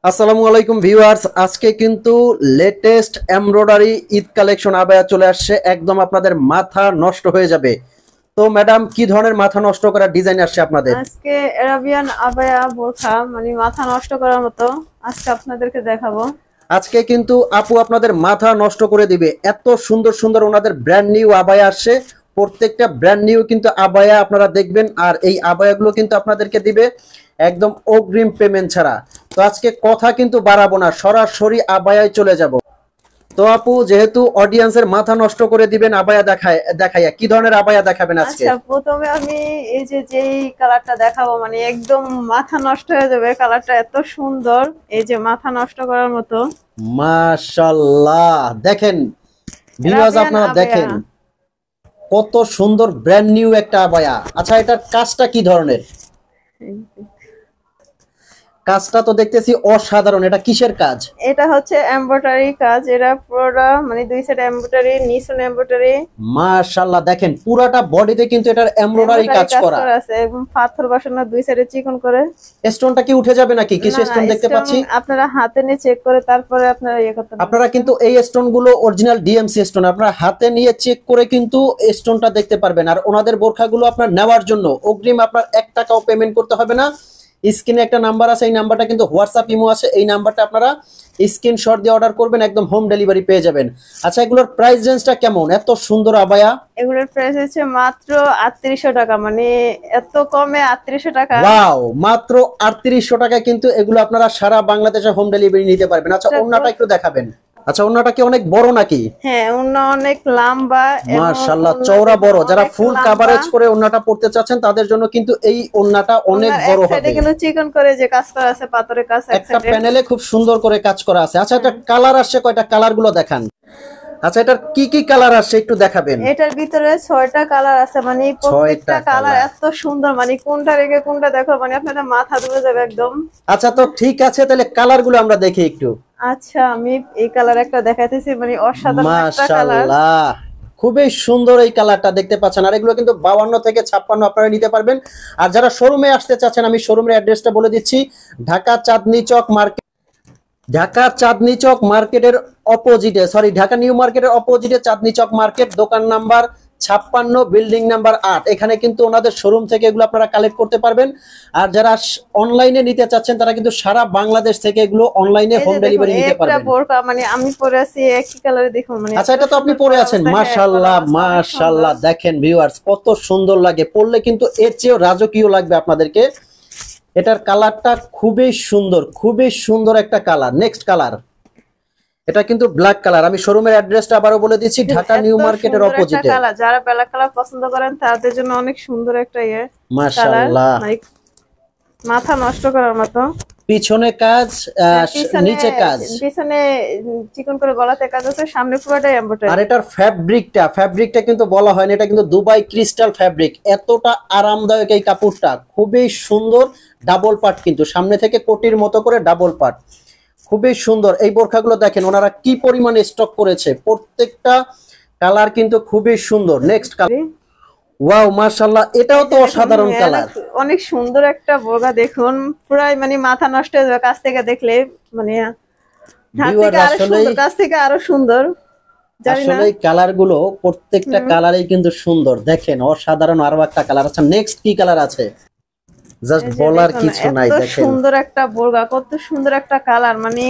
আসসালামু আলাইকুম ভিউয়ার্স, আজকে কিন্তু latest embroidery Eid collection abaya চলে আসছে। একদম আপনাদের মাথা নষ্ট হয়ে যাবে। তো ম্যাডাম, কি ধরনের মাথা নষ্ট করা ডিজাইন আসছে আপনাদের? আজকে আরাবিয়ান আবায়া বোরখা মানে মাথা নষ্ট করার মতো আজকে আপনাদেরকে দেখাবো। আজকে কিন্তু আপু আপনাদের মাথা নষ্ট করে দিবে। এত সুন্দর সুন্দর ওনাদের ব্র্যান্ড নিউ আবায়া আসছে। প্রত্যেকটা ব্র্যান্ড নিউ কিন্তু আবায়া আপনারা দেখবেন, আর এই আবায়াগুলো কিন্তু আপনাদেরকে দিবে একদম অগ্রিম পেমেন্ট ছাড়া। তো আজকে কথা কিন্তু বাড়াবো না, সরাসরি আবায়ায় চলে যাব। তো আপু, যেহেতু অডিয়েন্সের মাথা নষ্ট করে দিবেন আবায়া দেখাইয়া, কি ধরনের আবায়া দেখাবেন আজকে? আচ্ছা, প্রথমে আমি এই যেই কালারটা দেখাবো মানে একদম মাথা নষ্ট হয়ে যাবে। কালারটা এত সুন্দর, এই যে মাথা নষ্ট করার মতো। মাশাআল্লাহ, দেখেন ভিউয়ার্স, আরাবিয়ান আপনারা আবায়া। দেখেন কত সুন্দর ব্র্যান্ড নিউ একটা আবায়া। আচ্ছা, এটার কাজটা কি ধরনের? কাজটা তো দেখতেছি অসাধারণ। এটা কিসের কাজ? এটা হচ্ছে এমব্রয়ডারি কাজ। এটা পুরোটা মানে দুই সাইড এমব্রয়ডারি, নিচে এমব্রয়ডারি। মাশাআল্লাহ, দেখেন পুরাটা বডিতে কিন্তু এটার এমব্রয়ডারি কাজ করা আছে এবং পাথর বসানো দুই সাইডে চিকন করে। স্টোনটা কি উঠে যাবে নাকি? কিছু না, স্টোন দেখতে স্টোন পাচ্ছি। আপনারা হাতে নিয়ে চেক করে তারপরে আপনারা ইয়ে করতে পারবেন। আপনারা কিন্তু এই স্টোন গুলো অরিজিনাল ডিএমসি স্টোন, আপনারা হাতে নিয়ে চেক করে কিন্তু স্টোনটা দেখতে পারবেন। আর ওনাদের বোরখাগুলো আপনার নেওয়ার জন্য অগ্রিম আপনার 1 টাকাও পেমেন্ট করতে হবে না। স্ক্রিনে একটা নাম্বার আছে, এই নাম্বারটা কিন্তু হোয়াটসঅ্যাপ ইমো আছে, এই নাম্বারটা আপনারা স্ক্রিনশট দিয়ে অর্ডার করবেন, একদম হোম ডেলিভারি পেয়ে যাবেন। আচ্ছা, এগুলোর প্রাইস রেঞ্জটা কেমন? এত সুন্দর আবায়া। এগুলোর প্রাইস হচ্ছে মাত্র 3800 টাকা, মানে এত কমে 3800 টাকা। ওয়াও, মাত্র 3800 টাকায় কিন্তু এগুলো আপনারা সারা বাংলাদেশে হোম ডেলিভারি নিতে পারবেন। আচ্ছা, ওন্নাটা একটু দেখাবেন। আচ্ছা, ওন্নাটা কি অনেক বড় নাকি? হ্যাঁ, ওন্না অনেক লম্বা এবং মাশাআল্লাহ, ওন্নাটা চওড়া বড়। যারা অনেক ফুল লম্বা। কভারেজ করে ওন্নাটা পড়তে চাচ্ছেন তাদের জন্য কিন্তু এই ওন্নাটা অনেক ওন্নার বড় এক সাইডে হবে। কিন্তু চিকন করে যে কাজ করা আছে, পাথরের কাজ এক একটা সাইডে। প্যানেলে খুব সুন্দর করে কাজ করা আছে। আচ্ছা, এটা কালার আসছে কয়টা? কালার গুলো দেখান। আচ্ছা, এটার কি কি কালার আসছে একটু দেখাবেন। এটার ভিতরে 6টা কালার আছে, মানে প্রত্যেকটা 6টা কালার কালার। এত সুন্দর, মানে কোনটা রেখে কোনটা দেখো মানে আপনাদের মাথা ধরে যাবে একদম। আচ্ছা, তো ঠিক আছে, তাহলে কালার গুলো আমরা দেখি একটু। আচ্ছা, আমি এই কালার একটা দেখাইতেছি, মানে অসাধারণ একটা কালার। মাশাআল্লাহ, খুবই সুন্দর এই কালারটা দেখতে পাচ্ছেন। আর এগুলো কিন্তু 52 থেকে 56 আপনারা নিতে পারবেন। আর যারা শোরুমে আসতে চাচ্ছেন, আমি শোরুমের অ্যাড্রেসটা বলে দিচ্ছি। ঢাকা চাঁদনি চক মার্কেট, ঢাকা চাঁদনি চক মার্কেটের অপোজিটে, সরি, ঢাকা নিউ মার্কেটের অপোজিটে চাঁদনি চক মার্কেট, দোকান নাম্বার 56, বিল্ডিং নাম্বার 8। এখানে কিন্তু ওনাদের শোরুম থেকে এগুলো আপনারা কালেক্ট করতে পারবেন। আর যারা অনলাইনে নিতে চাচ্ছেন তারা কিন্তু সারা বাংলাদেশ থেকে এগুলো অনলাইনে হোম ডেলিভারি নিতে একটা পারবেন। বোরকা মানে আমি পরে আছি একই কালারে, দেখুন মানে। আচ্ছা, এটা তো আপনি পরে আছেন। মাশাআল্লাহ মাশাআল্লাহ, দেখেন ভিউয়ার্স কত সুন্দর লাগে। পরলে কিন্তু এর চেয়েও রাজকীয় লাগবে আপনাদেরকে। এটার কালারটা খুবই সুন্দর, খুবই সুন্দর একটা কালার। নেক্সট কালার, এটা কিন্তু ব্ল্যাক কালার। আমি শোরুমের অ্যাড্রেসটা আবারও বলে দিচ্ছি, ঢাকা নিউ মার্কেটের অপোজিটে। যারা ব্ল্যাক কালার পছন্দ করেন তাদের জন্য অনেক সুন্দর একটা মাশাআল্লাহ, মানে মাথা নষ্ট করার মতো। পিছনে কাজ, নিচে কাজ, পিছনে চিকন করে গলাতে কাজ আছে, সামনে পুরোটাই এমব্রয়ডারি। আর এটার ফ্যাব্রিকটা কিন্তু বলা হয় না, এটা কিন্তু দুবাই ক্রিস্টাল ফ্যাব্রিক। এতটা আরামদায়ক এই কাপড়টা, খুবই সুন্দর। ডাবল পার্ট কিন্তু, সামনে থেকে কোটির মতো করে ডাবল পার্ট, খুবই সুন্দর। এই বোরখাগুলো দেখেন ওনারা কি পরিমাণে স্টক করেছে, প্রত্যেকটা কালার কিন্তু খুবই সুন্দর। নেক্সট কালার, ওয়াও মাশাআল্লাহ, এটাও তো অসাধারণ কালার। অনেক সুন্দর একটা বোরকা, দেখুন পুরাই মানে মাথা নষ্ট হয়ে যাবে কাছ থেকে দেখলে, মানে কাছ থেকে আরো সুন্দর। আসলে এই কালার গুলো প্রত্যেকটা কালারই কিন্তু সুন্দর, দেখেন অসাধারণ। আরো একটা কালার। আচ্ছা, নেক্সট কি কালার আছে? জাস্ট বলার কিছু নাই। দেখেন সুন্দর একটা বোরকা, কত সুন্দর একটা কালার, মানে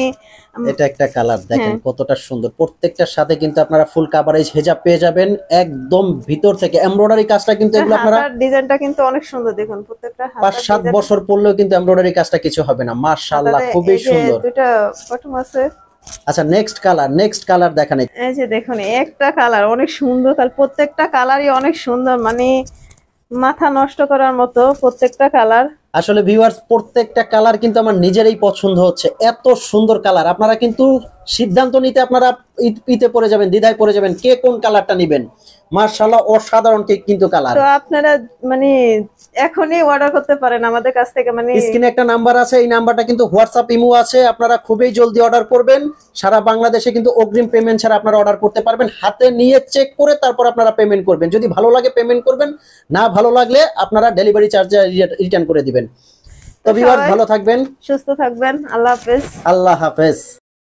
এটা একটা কালার, দেখেন কতটা সুন্দর। প্রত্যেকটার সাথে কিন্তু আপনারা ফুল কভারেজ হেজাব পেয়ে যাবেন, একদম ভিতর থেকে এমব্রয়ডারি কাজটা কিন্তু এগুলো আপনারা ডিজাইনটা কিন্তু অনেক সুন্দর, দেখুন প্রত্যেকটা 5-7 বছর পরলেও কিন্তু এমব্রয়ডারি কাজটা কিছু হবে না। মাশাআল্লাহ, খুবই সুন্দর। দুটো বটম আছে। আচ্ছা, নেক্সট কালার দেখান। এই যে দেখুন একটা কালার অনেক সুন্দর, কালার প্রত্যেকটা কালারই অনেক সুন্দর, মানে মাথা নষ্ট করার মতো প্রত্যেকটা কালার। আসলে ভিউয়ার্স, প্রত্যেকটা কালার কিন্তু আমার নিজেরই পছন্দ হচ্ছে, এত সুন্দর কালার। আপনারা কিন্তু সিদ্ধান্ত নিতে আপনারা ইতে পড়ে যাবেন, দ্বিধায় পড়ে যাবেন কে কোন কালারটা নেবেন। মাশাআল্লাহ, অসাধারণ কিন্তু কালার। তো আপনারা মানে এখনই অর্ডার করতে পারেন আমাদের কাছ থেকে, মানে স্ক্রিনে একটা নাম্বার আছে, এই নাম্বারটা কিন্তু হোয়াটসঅ্যাপ ইমো আছে। আপনারা খুবই জলদি অর্ডার করবেন। সারা বাংলাদেশে কিন্তু অগ্রিম পেমেন্ট ছাড়া আপনারা অর্ডার করতে পারবেন। হাতে নিয়ে চেক করে তারপর আপনারা পেমেন্ট করবেন। যদি ভালো লাগে পেমেন্ট করবেন, না ভালো লাগলে আপনারা ডেলিভারি চার্জে রিটার্ন করে দিবেন। তো ভিউয়ার্স ভালো থাকবেন, সুস্থ থাকবেন। আল্লাহ হাফেজ। আল্লাহ হাফেজ।